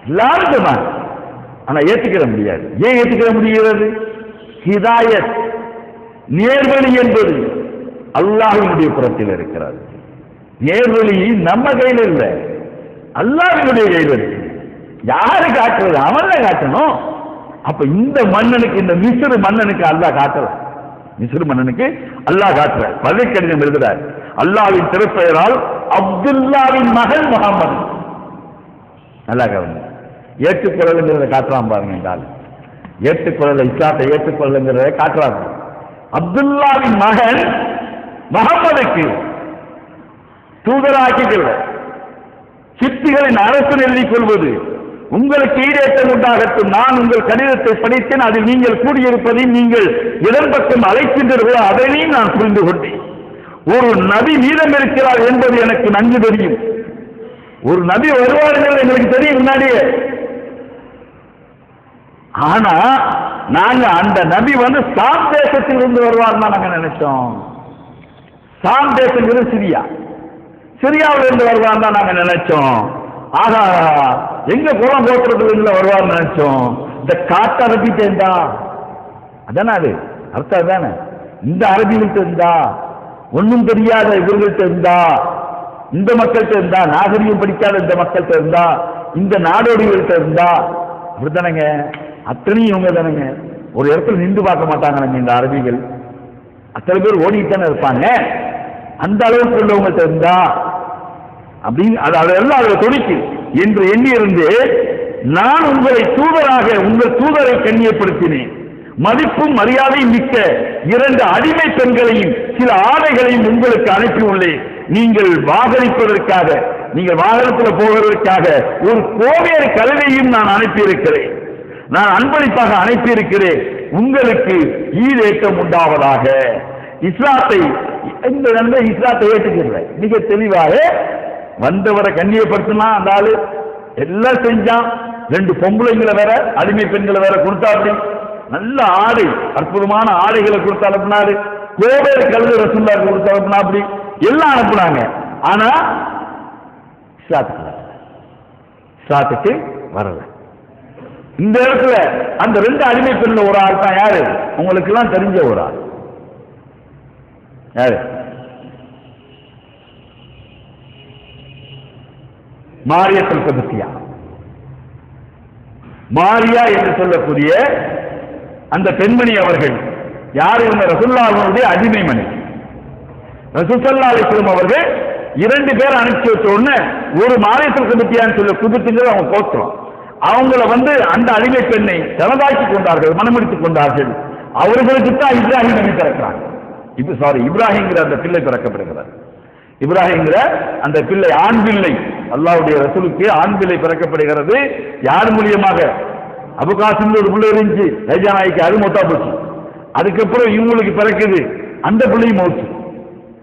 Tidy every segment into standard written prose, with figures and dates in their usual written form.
எல்லாரும் சொன்னாங்க. ஆனா ஏற்றுக்கிற முடியாது. ஏன் ஏற்றுக்கிற முடிகிறது? ஹிதாயத், நேர்வழி என்பது அல்லாஹ்வினுடைய புறத்தில் இருக்கிறது. நேர்வழி நம்ம கையில் இல்லை, அல்லாஹ்வினுடைய கையில் இருக்கு. யாரு காட்டுறது? அவன் தான் காட்டணும். அப்ப இந்த மன்னனுக்கு, இந்த மிஸ்ர் மன்னனுக்கு அல்லாஹ் காட்டல. மிஸ்ர் மன்னனுக்கு அல்லாஹ் காட்டுற பதில் கடிதம் எழுதுறார். அல்லாஹ்வின் திருப்பெயரால் அப்துல்லாவின் மகன் முகமது. நல்லா கவனிங்க. ஏற்றுக்கொள்ளலுங்கிறத காட்டுறான் பாருங்க. என்றால் ஏற்றுக்கொள்ளல, இஸ்லாத்தை ஏற்றுக்கொள்ளுங்கிறத காட்டுறாங்க. அப்துல்லாவின் மகன் முகமதுக்கு தூதராக்கிகள் சித்திகளின் அரசன் எழுதிக் கொள்வது உங்களுக்கு ஈடேற்றம் உண்டாகட்டும். நான் உங்கள் கடிதத்தை படித்தேன். அதில் நீங்கள் கூடியிருப்பதையும் நீங்கள் இதன் பக்கம் அழைக்கின்றீர்களோ அதையும் நான் புரிந்து கொண்டேன். ஒரு நபி மீதம் இருக்கிறார் என்பது எனக்கு நன்கு தெரியும். ஒரு நபி வருவார்கள் எங்களுக்கு தெரியும் முன்னாடியே. ஆனா நாங்க அந்த நபி சாம் தேசத்தில் இருந்து வருவார் தான் நாங்க நினைச்சோம். சாம் தேசங்கிறது சிரியா, சிரியாவில் இருந்து வருவார் தான் நாங்க நினைச்சோம். ஆகா, எங்க குளம் போட்டுறதுல வருவார் நினைச்சோம். இந்த காட்டு அரபி சேர்ந்தா அதானே, அது அர்த்தம் அதானே. இந்த அரபிகள்கிட்ட இருந்தா, ஒன்னும் தெரியாத இவர்கள்ட்ட இருந்தா, இந்த மக்கள்கிட்ட இருந்தா, நாகரிகம் படிக்காத இந்த மக்கள்கிட்ட இருந்தா, இந்த நாடோடிகள்கிட்ட இருந்தா, அப்படித்தானங்க. அத்தனையும் இவங்க தானங்க. ஒரு இடத்துல நின்று பார்க்க மாட்டாங்க இந்த அரபிகள். அத்தனை பேர் ஓடித்தானே இருப்பாங்க. அந்த அளவுக்கு உள்ளவங்கள்ட்ட இருந்தா அப்படின்னு அதெல்லாம் அதில் துடிக்கு என்று எண்ணி இருந்து, நான் உங்களை தூதராக, உங்கள் தூதரை கண்ணியப்படுத்தினேன். மதிப்பும் மரியாதையும் மிக்க 2 அடிமை பெண்களையும் சில ஆடைகளையும் உங்களுக்கு அனுப்பியுள்ளேன். நீங்கள் வாகனிப்பதற்காக, நீங்கள் வாகனத்தில் போவதற்காக ஒரு கோவேறு கழுதையும் நான் அனுப்பியிருக்கிறேன். நான் அன்பளிப்பாக அனுப்பியிருக்கிறேன். உங்களுக்கு ஈடேற்றம் உண்டாவதாக. இஸ்லாத்தை, இந்த நண்பர் இஸ்லாத்தை ஏற்றுக்கல. மிக தெளிவாக வந்தவரை கண்ணியப்படுத்தினா அந்த ஆளு எல்லாம் செஞ்சான். 2 பொம்பளைங்களை வேற, அடிமை பெண்களை வேற கொடுத்தா. அப்படி நல்ல ஆடை, அற்புதமான ஆடைகளை கொடுத்து அனுப்பினாரு. கோவேறு கழுதை ரசூலுல்லாஹ் கொடுத்து அனுப்பினா. அப்படி எல்லாம் அனுப்புனாங்க. ஆனா இஸ்லாத்துக்கு வரல. இந்த இடத்துல அந்த 2 அடிமை பெண்ல ஒரு ஆள் தான். யாரு? உங்களுக்கு எல்லாம் தெரிஞ்ச ஒரு ஆள். யாரு? மாரியத்துல் கப்தியா. மாரியா என்று சொல்லக்கூடிய அந்த பெண்மணி அவர்கள் யார்? இவங்க ரசூலுல்லாஹ்வுடைய அடிமை மணி. ரசூல் ஸல்லல்லாஹு அலைஹி வஸல்லம் அவர்கள் 2 பேர் அனுப்பிச்சு வச்ச உடனே ஒரு மாரியத்துல் கப்தியான்னு சொல்ல குதித்துங்க அவங்க போஸ்றோம். அவங்கள அந்த அடிமை பெண்ணை தனதாக்கி கொண்டார்கள், மனமெடுத்துக் கொண்டார்கள். அவர்களுக்கு தான் இப்ராஹிம் நபி பிறக்கிறாங்க. இப்ராஹிம்ங்கிற அந்த பிள்ளை பிறக்கப்படுகிறார். இப்ராஹிம்ங்கிற அந்த பிள்ளை ஆண் பிள்ளை, அல்லாஹ்வுடைய ரசூலுக்கு ஆண் பிள்ளை பிறக்கப்படுகிறது. யார் மூலியமாக? அபு காசிம் ஒரு பிள்ளை இருந்துச்சு, ரைஜானாய்க்கு, அது மொத்தா போச்சு. அதுக்கப்புறம் இவங்களுக்கு பிறக்குது, அந்த பிள்ளையும் மௌச்சு.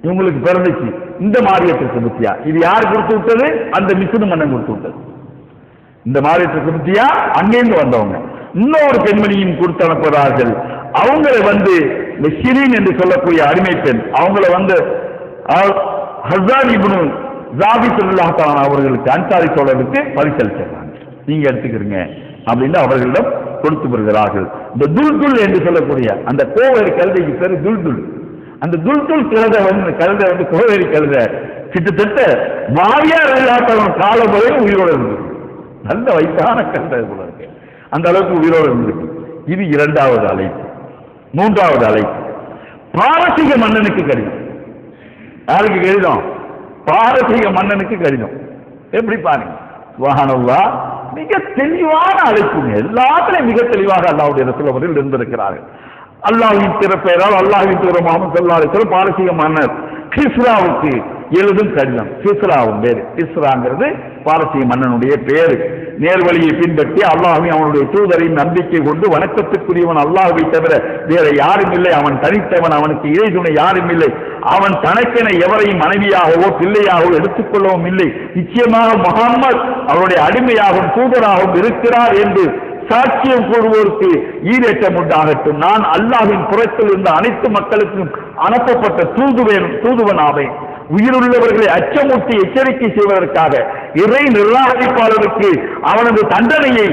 இவங்களுக்கு பிறந்துச்சு இந்த மாரியத்துல் கப்தியா. இது யார் கொடுத்து விட்டது? அந்த மிஸ்ர் மன்னன் கொடுத்து விட்டது. இந்த மாரியத்துல் கப்தியா அங்கேருந்து வந்தவங்க. இன்னொரு பெண்மணியும் கொடுத்து அனுப்புகிறார்கள். அவங்களை ஷிரீன் என்று சொல்லக்கூடிய அடிமை பெண், அவங்கள ஹஸ்ஸான் இப்னு ஜாபித் ரலியல்லாஹு தஆலா அவர்களுக்கு, அன்சாரி தோழருக்கு பரிசளிச்சாங்க. நீங்க எடுத்துக்கிறீங்க அப்படின்னு அவர்களிடம் கொடுத்து வருகிறார்கள். இந்த துல்துல் என்று சொல்லக்கூடிய அந்த கோவேறு கழுதைக்கு பேரு துல்துல். அந்த துல்துல் கழுதை கோவேறு கழுதை கிட்டத்தட்ட மாரியா ரலியல்லாஹு தஆலா காலம் வரை உயிரோடு இருந்தது. நல்ல வயசான கழுதை போல இருக்கு. அந்த அளவுக்கு உயிரோடு இருந்திருக்கு. இது 2வது அழைப்பு. 3வது அழைப்பு பாரசீக மன்னனுக்கு கடிதம். யாருக்கு கடிதம்? பாரசீக மன்னனுக்கு கடிதம். எப்படி பாருங்க, சுப்ஹானல்லாஹ், மிக தெளிவான அழைப்புங்க. எல்லாத்திலையும் மிக தெளிவாக அல்லாஹ்வுடைய ரசூல் அவர்கள் இருந்திருக்கிறார்கள். அல்லாஹ்வின் திருப்பெயரால் அல்லாஹ்வின் தூதர் முஹம்மது ஸல்லல்லாஹு அலைஹி வஸல்லம் பாரசீக மன்னர் கிஸ்ராவுக்கு எழுதும் கடிதம். கிஸ்ராவும் பேரு, கிஸ்ராங்கிறது பாரசீக மன்னனுடைய பேரு. நேர்வழியை பின்பற்றி அல்லாஹ்வையும் அவனுடைய தூதரையும் நம்பிக்கை கொண்டு வணக்கத்துக்குரியவன் அல்லாஹ்வை தவிர வேற யாரும் இல்லை. அவன் தனித்தவன், அவனுக்கு இறை துணை யாரும் இல்லை. அவன் தனக்கென எவரையும் மனைவியாகவோ பிள்ளையாகவோ எடுத்துக்கொள்ளவும் இல்லை. நிச்சயமாக முஹம்மது அவருடைய அடிமையாகவும் தூதராகவும் இருக்கிறார் என்று சாட்சியம் கூறுவோருக்கு ஈரேற்றம் உண்டாகட்டும். நான் அல்லாஹ்வின் புறத்தில் இருந்த அனைத்து மக்களுக்கும் அனுப்பப்பட்ட தூதுவன் ஆவேன். உயிருள்ளவர்களை அச்சமூட்டி எச்சரிக்கை செய்வதற்காக, இறை நிராகரிப்பாளருக்கு அவனது தண்டனையை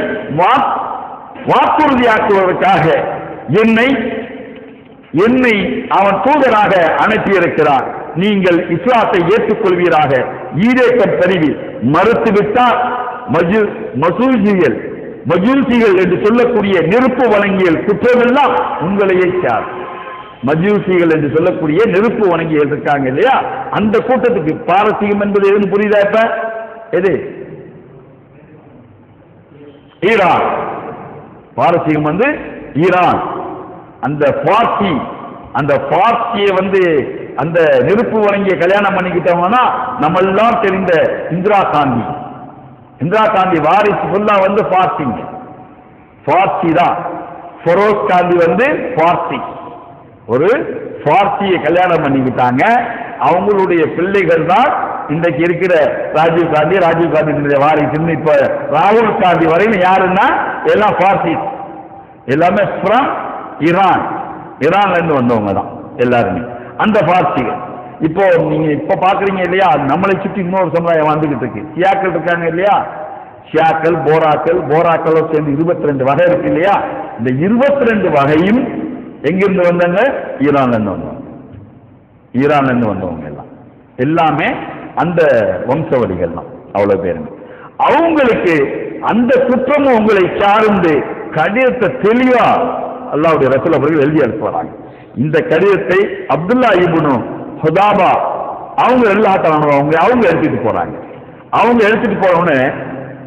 வாக்குறுதியாக்குவதற்காக என்னை அவன் தூதராக அனுப்பியிருக்கிறான். நீங்கள் இஸ்லாத்தை ஏற்றுக்கொள்வீராக. ஈரேக்கம் கருவி மறுத்துவிட்டால் மஜூசிகள் என்று சொல்லக்கூடிய நெருப்பு வணங்கியல் குற்றமெல்லாம் உங்களையே சார். மஜூசிகள் என்று சொல்லக்கூடிய நெருப்பு வணங்கியல் இருக்காங்க இல்லையா, அந்த கூட்டத்துக்கு பாரசீகம் என்பது எதுன்னு புரியுதா? இப்ப எது? ஈரான். பாரசீகம் வந்து ஈரான். அந்த பார்சியை வந்து அந்த நெருப்பு வணங்கிய கல்யாணம் பண்ணிக்கிட்டவங்கன்னா நம்ம எல்லாம் தெரிந்த இந்திரா காந்தி வாரிசு ஃபுல்லா வந்து பார்சி தான். ஃபெரோஸ் காந்தி வந்து பார்சி. ஒரு பார்சியை கல்யாணம் பண்ணிக்கிட்டாங்க. அவங்களுடைய பிள்ளைகள் தான் இன்றைக்கு இருக்கிற ராஜீவ் காந்தி வாரிசுன்னு. இப்ப ராகுல் காந்தி வரையும் யாருன்னா எல்லாம் பார்சி, எல்லாமே ஃப்ரம் ஈரான்ல இருந்து வந்தவங்க தான் எல்லாருமே அந்த பார்சிகள். இப்போ நீங்க இப்ப பாக்குறீங்க இல்லையா, நம்மளை சுற்றி இன்னொரு சமுதாயம் வந்துகிட்டு இருக்கு. சியாக்கள் இருக்காங்க இல்லையா, ஷியாக்கள், போராக்களோ சேர்ந்து 22 வகை இருக்கு இல்லையா. இந்த 22 வகையும் எங்கிருந்து வந்தாங்க? ஈரான்ல இருந்து வந்தவங்க எல்லாமே அந்த வம்சவழிகள் தான். அவ்வளவு பேருங்க. அவங்களுக்கு அந்த குற்றமும் உங்களை சார்ந்து கடிதத்தை தெளிவா அல்லாஹ்வுடைய ரசூல் அவர்கள் எழுதி அனுப்புறாங்க. இந்த கடிதத்தை அப்துல்லா இப்னு ஹுதாபா அவங்க எடுத்துட்டு போறாங்க. அவங்க எடுத்துட்டு போறவனே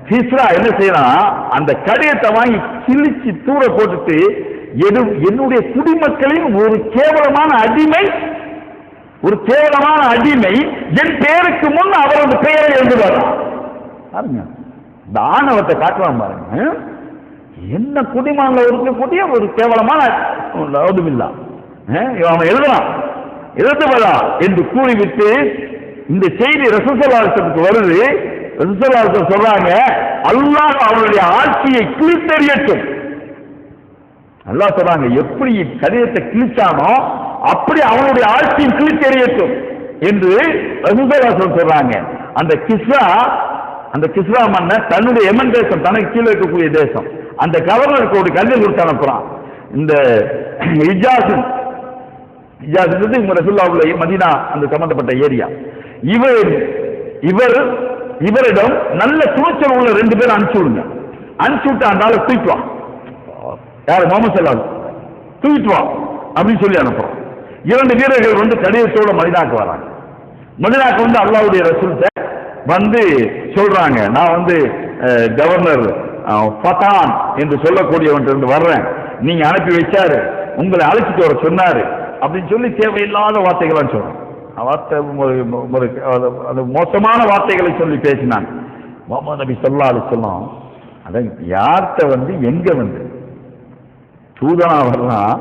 கிஸ்ரா என்ன செய்யறான், அந்த கடிதத்தை வாங்கி கிழிச்சு தூர போட்டுட்டு, என்னுடைய குடிமக்களின் ஒரு கேவலமான அடிமை என் பேருக்கு முன் அவரது பெயரை எழுதுவார். பாருங்க, இந்த ஆணவத்தை காட்டுவாங்க பாருங்க. என்ன குடிமகன்ல இருக்கக்கூடிய ஒரு கேவலமான அவன் எழுதலாம் என்று கூறிவிட்டு இந்த செய்தி ரசூலுல்லாஹ்வுக்கு வருது. ரசூலுல்லாஹ் சொல்றாங்க, அல்லாஹ் அவருடைய ஆட்சியை கிழித்தெறியட்டும். அல்லாஹ் சொல்றாங்க, எப்படி கடிதத்தை கிழிச்சானோ அப்படி அவனுடைய ஆட்சியை கிழித்தெறியட்டும் என்று ரசூலுல்லாஹ் சொல்றாங்க. அந்த கிஸ்ரா மன்னர் தன்னுடைய எமன் தேசம், தனக்கு கீழே இருக்கக்கூடிய தேசம், அந்த கவர்னருக்கு ஒரு கடிதம் கொடுத்து அனுப்புறான். இந்த இஜாஸ் இவங்க ரசூலுல்லாஹ் மதீனா அந்த சம்பந்தப்பட்ட ஏரியா. இவரிடம் நல்ல துணிச்சல் உள்ள 2 பேர் அனுப்பிச்சு விட்டு அந்த ஆளை தூக்கிட்டுவான். யாரு? முகமது ஸல்லல்லாஹு தூக்கிட்டுவான் அப்படின்னு சொல்லி அனுப்புறோம். 2 வீரர்கள் வந்து கடிதத்தோட மதீனாக்கு வராங்க. மதீனாக்கு வந்து அல்லாஹ்வுடைய ரசூல்கிட்ட வந்து சொல்றாங்க, நான் வந்து கவர்னர் ஃபதான் என்று சொல்லக்கூடியவன் வர்றேன், நீங்க அனுப்பி வச்சாரு, உங்களை அழைச்சிட்டு வர சொன்னாரு அப்படின்னு சொல்லி தேவையில்லாத வார்த்தைகள் சொல்றேன். மோசமான வார்த்தைகளை சொல்லி பேசினான். முஹம்மது நபி ஸல்லல்லாஹு அலைஹி வஸல்லம் அதான் யார்கிட்ட வந்து எங்க வந்து தூதனா வரலாம்,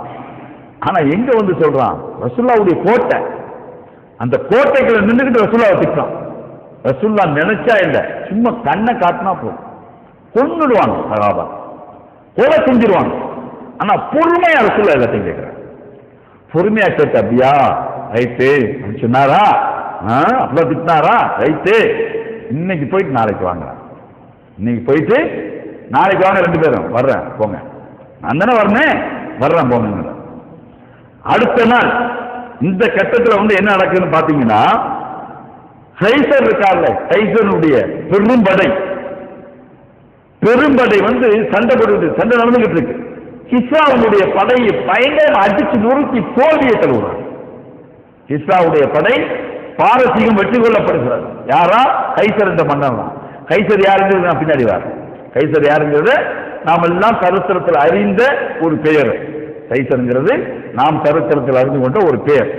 ஆனா எங்க வந்து சொல்றான்? ரசூலுல்லாஹ்வுடைய கோட்டை, அந்த கோட்டைகளை நின்றுகிட்டு ரசூலுல்லாஹ் திட்டான். ரசூலுல்லாஹ் நினைச்சா இல்ல, சும்மா கண்ணை காட்டினா போதும் கொன்னுடுவாங்க, சகாபா கொலை செஞ்சிருவாங்க. ஆனா பொறுமையா ரசூலுல்லாஹ் எல்லாத்தையும் கேட்கிறாங்க. பொறுமையா கேட்ட, அப்படியா ரைட்டு சொன்னாரா, அப்பதான் திட்டினாரா, ரைட்டு இன்னைக்கு போயிட்டு நாளைக்கு வாங்க, இன்னைக்கு போயிட்டு நாளைக்கு வாங்க, 2 பேரும் வர்றேன் போங்க, நான் தானே வர்றேன் போங்க. அடுத்த நாள் இந்த கட்டத்தில் வந்து என்ன நடக்குதுன்னு பாத்தீங்கன்னா, கைசர் இருக்கார்ல, கைசருடைய பெரும்படை வந்து சண்டை நடந்துகிட்டு இருக்கு. கிஸ்ராவுடைய படையை பயங்கரம் அடிச்சு நொறுக்கி தோல்வியை தருவார். கிஸ்ராவுடைய படை பாரசீகம் வெற்றி கொள்ளப்படுகிறது. யாரா? கைசர் என்ற மன்னன் தான். கைசர் யாருங்கிறது நான் பின்னாடி வர. கைசர் யாருங்கிறது நாம் எல்லாம் சரித்திரத்தில் அறிந்த ஒரு பெயர். கைசருங்கிறது நாம் சரித்திரத்தில் அறிந்து கொண்ட ஒரு பெயர்.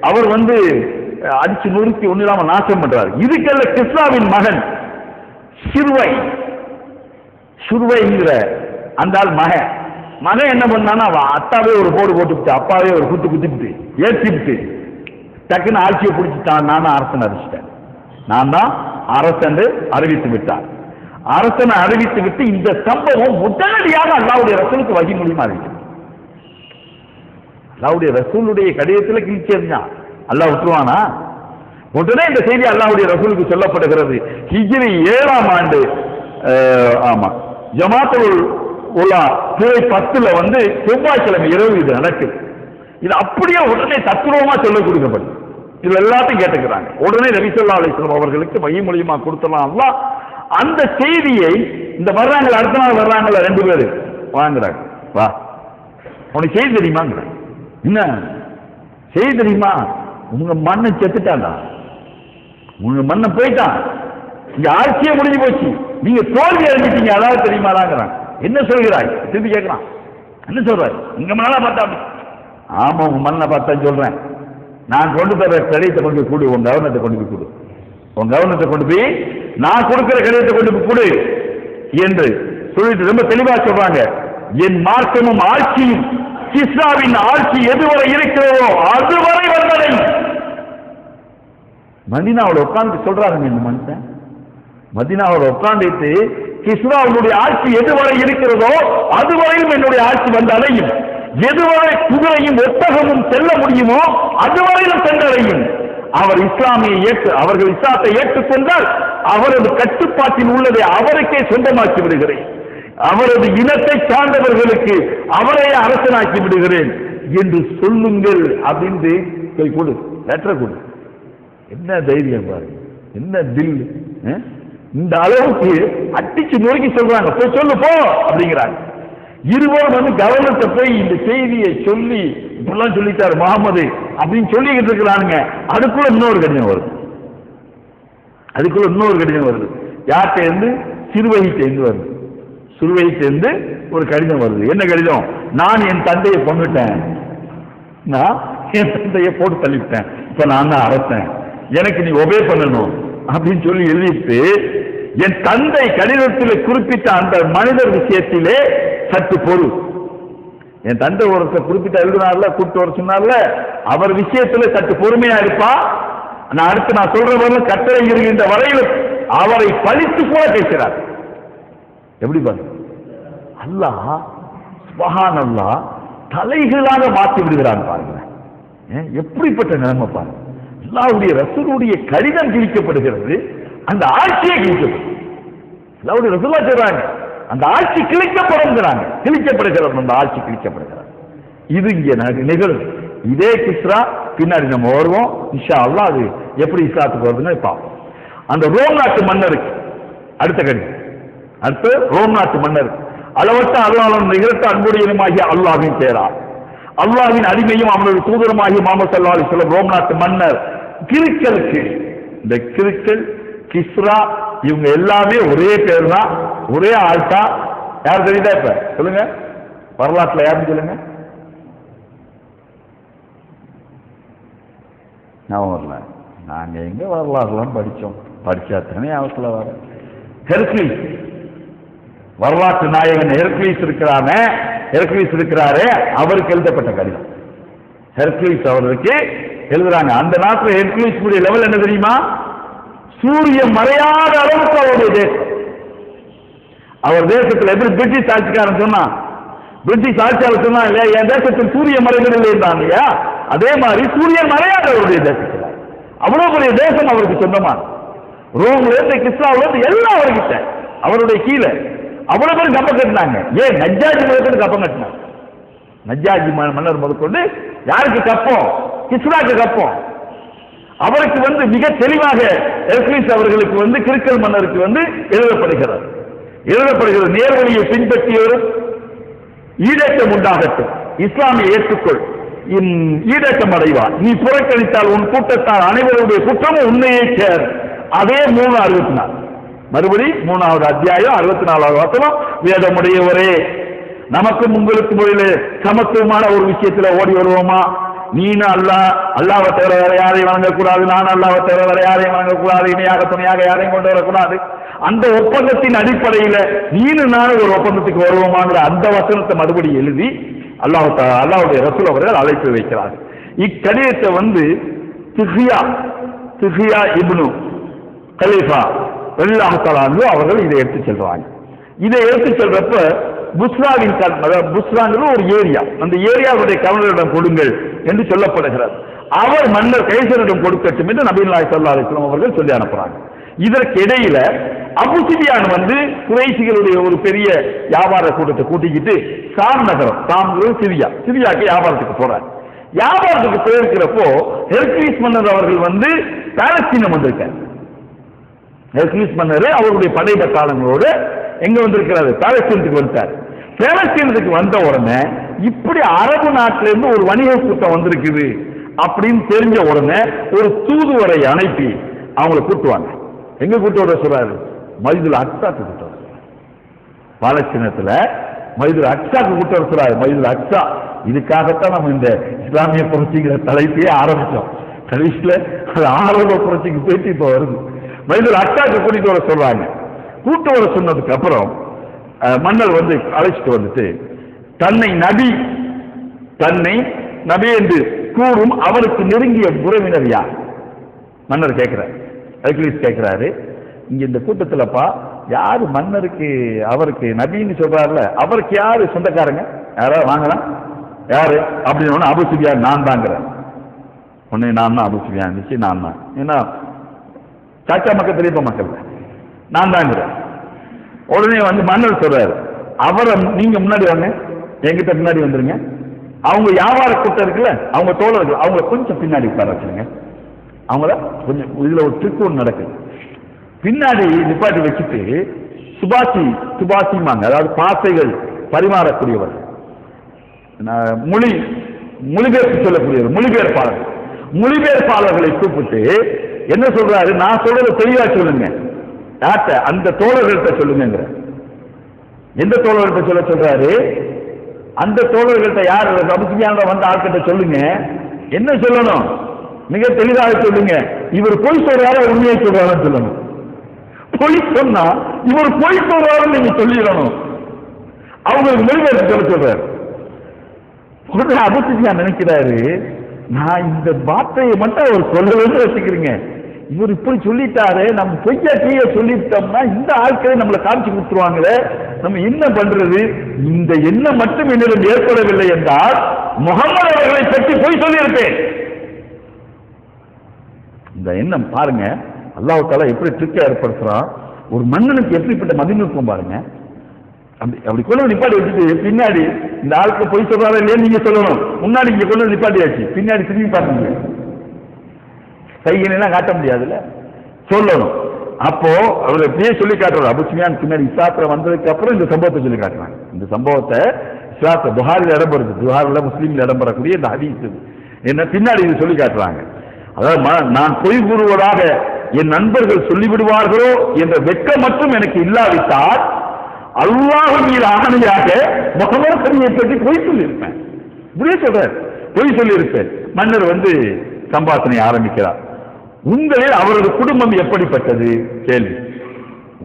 அவர் வந்து அடிச்சு நொறுக்கி ஒண்ணு இல்லாம நாசம் பண்றாரு. இதுக்கல்ல கிஸ்ராவின் மகன் சுர்வைங்கிற அந்த ஆள் மகன் என்ன பண்ணான்னா, அத்தாவே ஒரு போடு போட்டுவிட்டு, அப்பாவே ஒரு குத்திவிட்டு ஏற்றிவிட்டு டக்குன்னு ஆட்சியை பிடிச்சிட்டான். நான் தான் அரசன் அறிவிச்சிட்டேன், நான் தான் அரசன் அறிவித்து விட்டார். அரசனை அறிவித்து விட்டு இந்த சம்பவம் உடனடியாக அல்லாஹ்வுடைய ரசூலுக்கு வஹி மூலமா அறிவிச்சு. அல்லாஹ்வுடைய ரசூலுடைய கடிதத்தில் கிழிச்சிருந்தான், அல்லாஹ் விட்டுருவானா? உடனே இந்த செய்தி அல்லாஹ்வுடைய ரசூலுக்கு சொல்லப்படுகிறது. ஹிஜ்ரி 7ஆம் ஆண்டு, ஆமா, ஜமாத்துல் உலா பிறை 10ல வந்து செவ்வாய்க்கிழமை இரவு இது நடக்குது. இது அப்படியே உடனே தத்துவமா சொல்ல கொடுக்கப்படும். இது எல்லாத்தையும் கேட்டுக்கிறாங்க. உடனே நபி ஸல்லல்லாஹு அலைஹி வஸல்லம் அவர்களுக்கு வஹி மூலமா கொடுத்தலாம் அல்லாஹ் அந்த செய்தியை. இந்த வர்றாங்க, அடுத்த நாள் வர்றாங்கல்ல 2 பேரு வாங்குறாங்க. வா, உனக்கு செய்தி தெரியுமாங்க? என்ன செய்தி தெரியுமா? உங்க மண்ணன் செத்துட்டாண்டா, உங்க மண்ணன் போயிட்டான், இங்க ஆட்சியே முடிஞ்சு போச்சு, நீங்க தோல்வி அடைஞ்சிட்டீங்க, அதாவது தெரியுமாடாங்கிறாங்க. என்ன சொல்கிறாய் திருப்பி கேட்கலாம். என்ன சொல்றாரு? உங்க மண்ணை பார்த்தா? ஆமா, உங்க மண்ணை பார்த்தா சொல்றேன். நான் கொண்டு தர கடிதத்தை கொண்டு போய் கொடு, உன் கவர்னத்தை கொண்டு போய் கொடு, உன் கவர்னத்தை கொண்டு போய் நான் கொடுக்கிற கடிதத்தை கொண்டு போய் கொடு என்று சொல்லிட்டு ரொம்ப தெளிவா சொல்றாங்க. என் மார்க்கமும் ஆட்சியும் கிஸ்ராவின் ஆட்சி எதுவரை இருக்கிறதோ அதுவரை வந்ததை. மதீனாவோட உட்கார்ந்து சொல்றாருங்க இந்த மனுஷன். மதீனாவோட உட்கார்ந்துட்டு கிஸ்ராவுடைய ஆட்சி எதுவரை இருக்கிறதோ அதுவரையும் என்னுடைய ஆட்சி வந்து அடையும். எதுவரை குதிரையும் ஒட்டகமும் செல்ல முடியுமோ அதுவரையிலும் சென்றடையும். அவர் அவர்கள் இஸ்லாத்தை ஏற்றுக்கொண்டால் அவரது கட்டுப்பாட்டில் உள்ளதை அவருக்கே சொந்தமாக்கி விடுகிறேன், அவரது இனத்தை சார்ந்தவர்களுக்கு அவரையே அரசனாக்கி விடுகிறேன் என்று சொல்லுங்கள் அப்படின்னு போய் கொடு, லெட்டர் கொடு. என்ன தைரியம் பாருங்க, என்ன தில்! இந்த அளவுக்கு அடிச்சு நொறுக்கி சொல்றாங்க. போய் சொல்லு போ அப்படிங்கிறாங்க. இருவரும் வந்து கவர்னர்கிட்ட போய் இந்த செய்தியை சொல்லி இப்பெல்லாம் சொல்லிட்டாரு முகமது அப்படின்னு சொல்லிக்கிட்டு இருக்கிறானுங்க. அதுக்குள்ள இன்னொரு கடிதம் வருது. யார்கிட்ட இருந்து? சிறுவகிட்டேந்து வருது. சிறுவகிட்டேந்து ஒரு கடிதம் வருது. என்ன கடிதம்? நான் என் தந்தையை கொண்டுட்டேன், நான் என் தந்தையை போட்டு தள்ளிவிட்டேன், இப்ப நான் தான் அரசன், எனக்கு நீ ஒபே பண்ணணும் அப்படின்னு சொல்லி எழுதிட்டு, என் தந்தை கடிதத்தில் குறிப்பிட்ட அந்த மனிதர் விஷயத்திலே சற்று பொருள். என் தந்தை ஒருத்தர் குறிப்பிட்ட எழுதினார்ல, கூப்பிட்டு வர சொன்னார்ல, அவர் விஷயத்துல சற்று பொறுமையா இருப்பா, நான் அடுத்து நான் சொல்ற கட்டளை இருக்கின்ற வரையிலும் அவரை பழித்து கூட பேசுறார். எப்படி பாருங்க, அல்லாஹ் சுப்ஹானல்லாஹ் தலைகளாக மாற்றி விடுகிறான் பாருங்க. எப்படிப்பட்ட நிலைமை பாருங்க. அல்லாஹ்வுடைய ரசூலுடைய கடிதம் கிழிக்கப்படுகிறது, அந்த ஆட்சியை கிழிக்கப்படுகிறது. அல்லாஹ்வுடைய ரசூலுல்லாஹ் சொல்றாங்க அந்த ஆட்சி கிழிக்கப்படுகிறாங்க, கிழிக்கப்படுகிறது, அந்த ஆட்சி கிழிக்கப்படுகிறது. இது இங்கே நிகழும். இதே கிஸ்ரா பின்னாடி நம்ம வருவோம் இன்ஷா அல்லாஹ். அது எப்படி இஸ்லாத்துக்கு வருதுன்னு பார்ப்போம். அந்த ரோம் நாட்டு மன்னருக்கு அடுத்த கடிதம், அடுத்து ரோம் நாட்டு மன்னருக்கு அளவற்ற அருளாளன் நிகழ்த்த அன்புடையனுமாகிய அல்லாஹ்வின் பேரார், அல்லாஹ்வின் அடிமையும் அவனது தூதருமாகிய முஹம்மது ஸல்லல்லாஹு அலைஹி வஸல்லம் ரோம் நாட்டு மன்னர் கிறுக்கலுக்கு. இந்த கிறுக்கல், கிஸ்ரா இவங்க எல்லாமே ஒரே பேர் தான், ஒரே ஆள்தா. யார் தெரியுதா? இப்ப சொல்லுங்க, வரலாற்றுல யாருன்னு சொல்லுங்க. நான் வரல, நாங்க எங்க வரலாறுலாம் படிச்சோம், படிச்சாத்தானே அவத்துல வர. ஹெர்குலிஸ், வரலாற்று நாயகன் ஹெர்குலிஸ் இருக்கிறாரு, அவருக்கு எழுதப்பட்ட கடிதம். ஹெர்குலிஸ் அவருக்கு எழுதுறாங்க. அந்த நாட்டில் ஹெர்குலிஸ் லெவல் என்ன தெரியுமா? சூரியன் மறையாத அளவுக்கு அவருடைய தேசம். அவர் தேசத்தில் எப்படி பிரிட்டிஷ் ஆட்சிக்காரன் சொன்னா, பிரிட்டிஷ் ஆட்சியாளர் சொன்னா இல்லையா, என் தேசத்தில் சூரிய மறைவதில்லை இருந்தாங்க இல்லையா, அதே மாதிரி சூரியன் மறையாத அவருடைய தேசத்தில். அவ்வளவு பெரிய தேசம் அவருக்கு சொந்தமான. ரோம்ல இருந்து கிஸ்ராவுல இருந்து எல்லாம் அவர்கிட்ட, அவருடைய கீழே அவ்வளவு பேர் கப்பம் கட்டினாங்க. ஏன் நஜ்ஜாஜி முதற்கொண்டு கப்பம் கட்டினாங்க. நஜ்ஜாஜி மன்னர் முதற்கொண்டு யாருக்கு கப்பம்? கிஸ்ராக்கு கப்பம். அவருக்கு வந்து மிக தெளிவாக ஹெர்குலிஸ் அவர்களுக்கு கிறுக்கல் மன்னருக்கு எழுதப்படுகிறது. நேர்வழியை பின்பற்றியவரும் ஈடேற்றம் உண்டாகட்டும், இஸ்லாமிய ஏற்றுக்கொள், ஈடேற்றம் அடைவார். நீ புறக்கணித்தால் உன் கூட்டத்தால் அனைவருடைய குற்றமும் உண்மையை சேர். அதே 3:64 மறுபடி 3வது அத்தியாயம் 64வது வசனம். வேதமுடையவரே, நமக்கும் உங்களுக்கும் இடையிலே சமத்துவமான ஒரு விஷயத்துல ஓடி வருவோமா? நீனு அல்லாஹ்வை தவிர வேற யாரையும் வணங்கக்கூடாது, நான் அல்லாஹ்வை தவிர வேற யாரையும் வணங்கக்கூடாது, இணையாக துணையாக யாரையும் கொண்டு வரக்கூடாது. அந்த ஒப்பந்தத்தின் அடிப்படையில நீனு நானும் ஒரு ஒப்பந்தத்துக்கு வருவோமாங்கிற அந்த வசனத்தை மறுபடி எழுதி அல்லாஹ்வுடைய ரசூல் அவர்கள் அழைப்பு வைக்கிறார். இக்கடிதத்தை திஹியா இப்னு கலீஃபா ரலியல்லாஹு தஆலா அன்ஹு அவர்கள் இதை எடுத்து செல்றாங்க. இதை எடுத்து செல்றப்ப புஸ்ராங்கிறது ஒரு ஏரியா, அந்த ஏரியாவுடைய கவர்னரிடம் கொடுங்கள் என்று சொல்லப்படுகிறது. அவர் மன்னர் கைசரிடம் கொடுக்கட்டும் என்று நபிகள் ஸல்லல்லாஹு அலைஹி வஸல்லம் அவர்கள் சொல்லி அனுப்புறாங்க. இதற்கு இடையில அபூ சுஃபியான் குறைஷிகளுடைய ஒரு பெரிய வியாபார கூட்டத்தை கூட்டிக்கிட்டு சாம் நகரம், சாம்ங்கிறது சிரியாக்கு வியாபாரத்துக்கு போறார். வியாபாரத்துக்கு போயிருக்கிறப்போ ஹெர்குலிஸ் மன்னர் அவர்கள் பாலஸ்தீனம் வந்திருக்கார். ஹெர்குலிஸ் மன்னர் அவருடைய படை பட்டாளங்களோடு எங்க வந்திருக்கிறாரு? பாலஸ்தீனத்துக்கு வந்துட்டார். பாலஸ்தீனத்துக்கு வந்த உடனே இப்படி அரபு நாட்டிலிருந்து ஒரு வணிக கூட்டம் வந்திருக்குது அப்படின்னு தெரிஞ்ச உடனே ஒரு தூதுவரை அனுப்பி அவங்களை கூட்டுவாங்க. எங்க கூட்டு வர சொல்றாரு? மஸ்ஜிதுல் அக்ஸாக்கு கூட்டு வர சொல்றாரு. பாலஸ்தீனத்துல மஸ்ஜிதுல் அக்ஸாக்கு கூட்டு வர சொல்றாரு. மஸ்ஜிதுல் அக்ஸா, இதுக்காகத்தான் நம்ம இந்த இஸ்லாமிய புரட்சிங்கிற தலைப்பையே ஆரம்பிச்சோம். கடைசியில அது ஆரம்ப புரட்சிக்கு போயிட்டு இப்ப வருது. மஸ்ஜிதுல் அக்ஸாக்கு கூட்டிட்டு வர சொல்றாங்க. கூட்டு வர சொன்னதுக்கு அப்புறம் மன்னர் அழைச்சிட்டு வந்துட்டு தன்னை நபி என்று கூறும் அவருக்கு நெருங்கிய உறவினர் யார்? மன்னர் கேட்கிறார். ஹெர்குலிஸ் கேட்கிறாரு, இங்க இந்த கூட்டத்திலப்பா யாரு மன்னருக்கு அவருக்கு நபின்னு சொல்றாருல, அவருக்கு யாரு சொந்தக்காரங்க? யாராவது வாங்கலாம்? யாரு அப்படின்னு அபூ சுஃபியான் நான் தாங்கிற உடனே நான் தான் அபூ சுஃபியான் இருந்துச்சு, நான் தான். ஏன்னா சாச்சா மக்கள் பெரியப்பா மக்கள் நான் தாங்கிற. உடனே மன்னர் சொல்றாரு, அவரை நீங்க முன்னாடி வாங்க, என்கிட்ட முன்னாடி வந்துருங்க. அவங்க வியாபார கூட்டம் இருக்குல்ல, அவங்க தோழர்கள், அவங்கள கொஞ்சம் பின்னாடி உட்கார வச்சுருங்க. அவங்கள கொஞ்சம் இதுல ஒரு ட்ரிக் ஒன்று நடக்குது. பின்னாடி நிப்பாட்டி வச்சுட்டு துபாசிமாங்க, அதாவது பாசைகள் பரிமாறக்கூடியவர், மொழிபெயர்ப்பு சொல்லக்கூடியவர், மொழிபெயர்ப்பாளர்களை கூப்பிட்டு என்ன சொல்றாரு? நான் சொல்றத தெளிவா சொல்லுங்க. யார்கிட்ட? அந்த தோழர்கள்ட்ட சொல்லுங்க. எந்த தோழர்கள்ட்ட சொல்றாரு? அந்த தோழர்கள்ட்ட யார்? அபூ சுஃபியான் வந்த ஆட்கிட்ட சொல்லுங்க. என்ன சொல்லணும்? மிக தெளிவாக சொல்லுங்க. இவர் பொய் சொல்றாரு, உண்மையை சொல்றாருன்னு சொல்லணும். பொய் சொன்னா இவர் பொய் சொல்றாருன்னு நீங்க சொல்லிடணும். அவங்களுக்கு மொழிபெயர்ப்பு சொல்றாரு. அபூ சுஃபியான் நினைக்கிறாரு, நான் இந்த வார்த்தையை மட்டும் அவர் சொல்லலன்னு வச்சுக்கிறீங்க. இவர் இப்படி சொல்லிட்டாரு, நம்ம பொய்யா கீழே சொல்லிட்டோம்னா இந்த ஆட்களை நம்மளை காமிச்சு கொடுத்துருவாங்களே, நம்ம என்ன பண்றது? இந்த எண்ணம் மட்டும் என்னிடம் ஏற்படவில்லை என்றால் முகமது அவர்களை பற்றி பொய் சொல்லியிருப்பேன். இந்த எண்ணம் பாருங்க, அல்லாஹ் தஆலா எப்படி ட்ரிக்கை ஏற்படுத்துறான். ஒரு மன்னனுக்கு எப்படிப்பட்ட மதிநுட்பம் பாருங்க. அப்படி கொண்டு நிப்பாட்டி வச்சுட்டு பின்னாடி இந்த ஆளுக்கு பொய் சொல்றாரு இல்லையா நீங்க சொல்லணும். முன்னாடி இங்க கொண்டு நிப்பாட்டியாச்சு, பின்னாடி திரும்பி பாருங்க, கைகளெல்லாம் காட்ட முடியாதுல்ல, சொல்லணும். அப்போ அவர் எப்படியே சொல்லி காட்டுறாரு. அபூ சுஃபியான் பின்னாடி இஸ்லாத்துல வந்ததுக்கு அப்புறம் இந்த சம்பவத்தை சொல்லி காட்டுறாங்க. இந்த சம்பவத்தை இஸ்லாத்துல புகாரில் இடம்பெறுது, புகாரில் முஸ்லீம்ல இடம்பெறக்கூடிய இந்த ஹதீஸ் என்ன பின்னாடி இது சொல்லி காட்டுறாங்க. அதாவது நான் பொய் கூறுவதாக என் நண்பர்கள் சொல்லிவிடுவார்களோ என்ற வெட்கம் மட்டும் எனக்கு இல்லாவிட்டால் அல்லாஹ் மீது ஆணையாக முஹம்மது நபியை பற்றி பொய் சொல்லியிருப்பேன். இப்படியே சொல்றார், பொய் சொல்லியிருப்பேன். மன்னர் சம்பாஷணை ஆரம்பிக்கிறார். உங்களில் அவரது குடும்பம் எப்படிப்பட்டது? கேள்வி.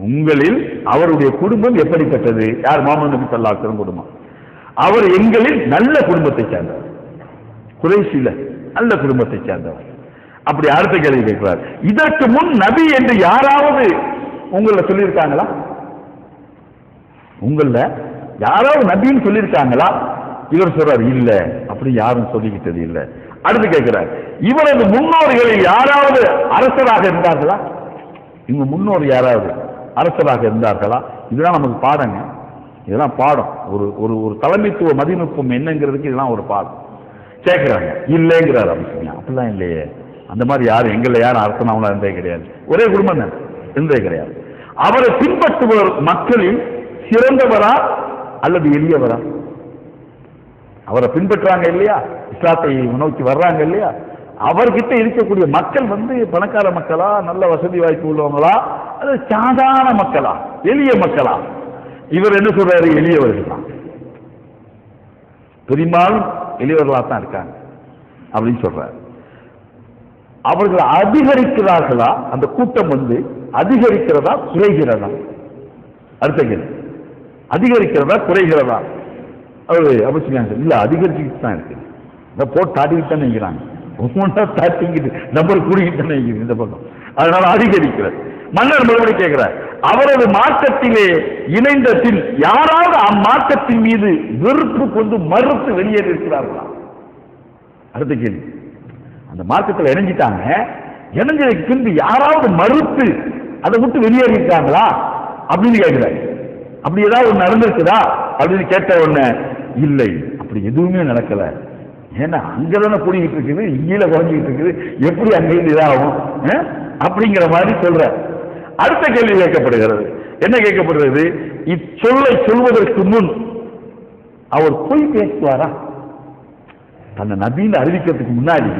உங்களில் அவருடைய குடும்பம் எப்படிப்பட்டது? யார்? முஹம்மது நபி ஸல்லல்லாஹு அலைஹி வஸல்லம் குடும்பம். அவர் எங்களில் நல்ல குடும்பத்தை சேர்ந்தவர், குறைஷில நல்ல குடும்பத்தை சேர்ந்தவர். அப்படி அடுத்த கேள்வி கேட்கிறார், இதற்கு முன் நபி என்று யாராவது உங்கள சொல்லியிருக்காங்களா? உங்கள யாராவது நபின்னு சொல்லியிருக்காங்களா? இவர் சொல்றார், இல்ல, அப்படி யாரும் சொல்லிக்கிட்டது இல்லை. அடுத்து கேட்கிறார், இவரது முன்னோர்களில் யாராவது அரசராக இருந்தார்களா? இவங்க முன்னோர் யாராவது அரசராக இருந்தார்களா? இதெல்லாம் நமக்கு பாடங்க, இதெல்லாம் பாடம். ஒரு ஒரு தலைமைத்துவ மதிநுட்பம் என்னங்கிறதுக்கு இதெல்லாம் ஒரு பாடம். கேட்கிறாங்க, இல்லைங்கிறார் அபூ சுஃபியான். அப்படிலாம் இல்லையே, அந்த மாதிரி யாரும் எங்களை யாரும் அரசனாவெல்லாம் இருந்தே கிடையாது, ஒரே குடும்பம் தான், இருந்தே கிடையாது. அவரை பின்பற்றுபவர் மக்களில் சிறந்தவரா அல்லது எளியவரா? அவரை பின்பற்றாங்க இல்லையா, இஸ்லாத்தை நோக்கி வர்றாங்க இல்லையா, அவர்கிட்ட இருக்கக்கூடிய மக்கள் பணக்கார மக்களா, நல்ல வசதி வாய்ப்பு உள்ளவங்களா, அது சாதாரண மக்களா, எளிய மக்களா? இவர் என்ன சொல்றாரு? எளியவர்கள் தான், பெரும்பாலும் எளியவர்களா தான் இருக்காங்க அப்படின்னு சொல்றாரு. அவர்கள் அதிகரிக்கிறார்களா? அந்த கூட்டம் அதிகரிக்கிறதா குறைகிறதா? அடுத்த கேள்வி, அதிகரிக்கிறதா குறைகிறதா? அவரு அபூ சுஃபியான் இல்ல, அதிகரிச்சுக்கிட்டு தான் இருக்கு. போட்டு தாட்டிக்கிட்டு தான் நிற்கிறாங்க, தாட்டிக்கிட்டு நம்பர் கூடிக்கிட்டு தான் நிற்குது இந்த பக்கம், அதனால அதிகரிக்கிறது. மன்னர் மறுபடியும் கேட்கிறார், அவரது மார்க்கத்திலே இணைந்த பின் யாராவது அம்மார்க்கத்தின் மீது வெறுப்பு கொண்டு மறுத்து வெளியேறி இருக்கிறார்களா? அடுத்த கேள்வி, அந்த மார்க்கத்தில் இணைஞ்சிட்டாங்க. இணைஞ்சதுக்கு பின்பு யாராவது மறுத்து அதை விட்டு வெளியேறிட்டாங்களா அப்படின்னு கேட்கிறாரு. அப்படி ஏதாவது ஒன்று நடந்திருக்குதா அப்படின்னு கேட்ட உடனே இல்லை, அப்படி எதுவுமே நடக்கல. ஏன்னா அங்கதானே கூடிக்கிட்டு இருக்குது, இங்கேயில குறைஞ்சிக்கிட்டு இருக்குது, எப்படி அங்கிருந்து இதாகும் அப்படிங்கிற மாதிரி சொல்ற. அடுத்த கேள்வி கேட்கப்படுகிறது. என்ன கேட்கப்படுகிறது? இச்சொல்லை சொல்வதற்கு முன் அவர் போய் பேசுவாரா? தன்னை நபின்னு அறிவிக்கிறதுக்கு முன்னாடி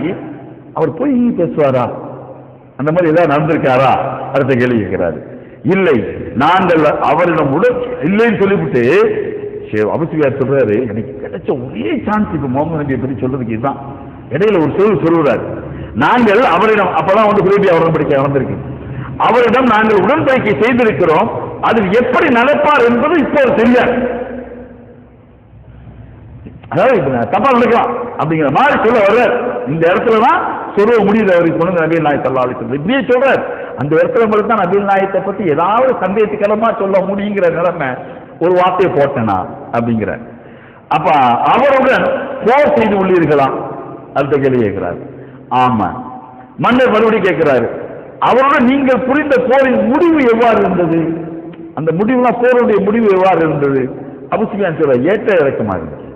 அவர் போய் பேசுவாரா? அந்த மாதிரி ஏதாவது நடந்திருக்காரா? அடுத்த கேள்வி கேட்கிறாரு. இல்லை, நாங்கள் அவரிடம் உடல் இல்லைன்னு சொல்லிவிட்டு அபுசுஃபியான் சொல்றாரு, எனக்கு கிடைச்ச ஒரே சான்ஸ் இப்ப முகமது நபியை பற்றி சொல்றதுக்கு இதுதான். இடையில ஒரு சொல்றாரு, நாங்கள் அவரிடம் அப்பதான் ஹுதைபியா உடன்படிக்கை வந்திருக்கு, அவரிடம் நாங்கள் உடன்படிக்கை செய்திருக்கிறோம், அதில் எப்படி நடப்பார் என்பது இப்போது தெரியாது. அதாவது தப்பா நடக்கலாம் அப்படிங்கிற மாதிரி சொல்ல வர்றார். இந்த இடத்துலதான் சொல்ல முடியுது அவருக்கு கொண்டு நபிகள் நாயகம் ஸல்லல்லாஹு அலைஹி வஸல்லம் இப்படியே சொல்றார். அந்த இடத்துல மட்டும் தான் நபிகள் நாயகத்தை பத்தி ஏதாவது சந்தேகத்துக்கிடமா சொல்ல முடியுங்கிற நிலைமை ஒரு வார்த்தையை போட்டனா அப்படிங்கிற. அப்ப அவருடன் போர் செய்து உள்ளீர்களா? அடுத்த கேள்வி கேட்கிறார். ஆமா. மன்னர் மறுபடியும் கேட்கிறாரு, அவருடன் நீங்கள் புரிந்த போரின் முடிவு எவ்வாறு இருந்தது? அந்த முடிவுலாம் போருடைய முடிவு எவ்வாறு இருந்தது? அபூசுஃபியான் சொல்ற, ஏற்ற இறக்கமா இருந்துச்சு.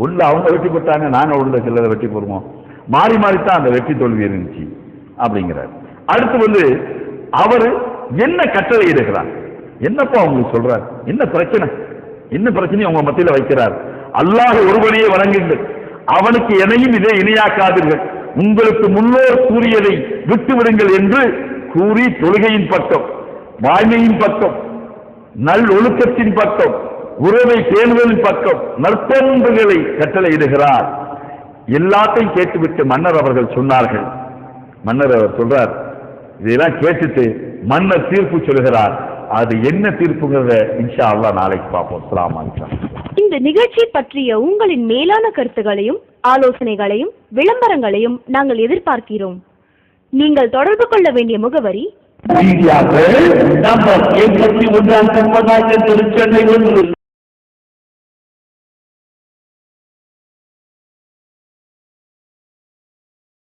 உள்ள அவங்க வெற்றி பெற்றாங்க, நாங்க உள்ள சிலரை வெற்றி பெறுவோம், மாறி மாறித்தான் அந்த வெற்றி தோல்வி இருந்துச்சு அப்படிங்கிறார். அடுத்து அவர் என்ன கட்டளை இருக்கிறார், என்னப்பா உங்களுக்கு சொல்றார், என்ன பிரச்சனை, என்ன பிரச்சனையும் உங்க மத்தியில வைக்கிறார். அல்லாஹ் ஒருவனையே வணங்குங்கள், அவனுக்கு எதையும் இதை இணையாக்காதீர்கள், உங்களுக்கு முன்னோர் கூறியதை விட்டு விடுங்கள் என்று கூறி தொழுகையின் பக்கம், வாய்மையின் பக்கம், நல் ஒழுக்கத்தின் பக்கம், உறவை பேணுதலின் பக்கம் நற்பண்புகளை கட்டளையிடுகிறார். எல்லாத்தையும் கேட்டுவிட்டு மன்னர் அவர்கள் சொன்னார்கள். மன்னர் அவர் சொல்றார், இதெல்லாம் கேட்டுட்டு மன்னர் தீர்ப்பு சொல்கிறார். அது என்ன தீர்ப்புங்கிறத இன்ஷா அல்லாஹ் நாளைக்கு பார்ப்போம். அஸ்ஸலாமு அலைக்கும். இந்த நிகழ்ச்சி பற்றிய உங்களின் மேலான கருத்துகளையும் ஆலோசனைகளையும் விளம்பரங்களையும் நாங்கள் எதிர்பார்க்கிறோம். நீங்கள் தொடர்பு கொள்ள வேண்டிய முகவரி நம்பர் 81 திருச்சென்னை 1.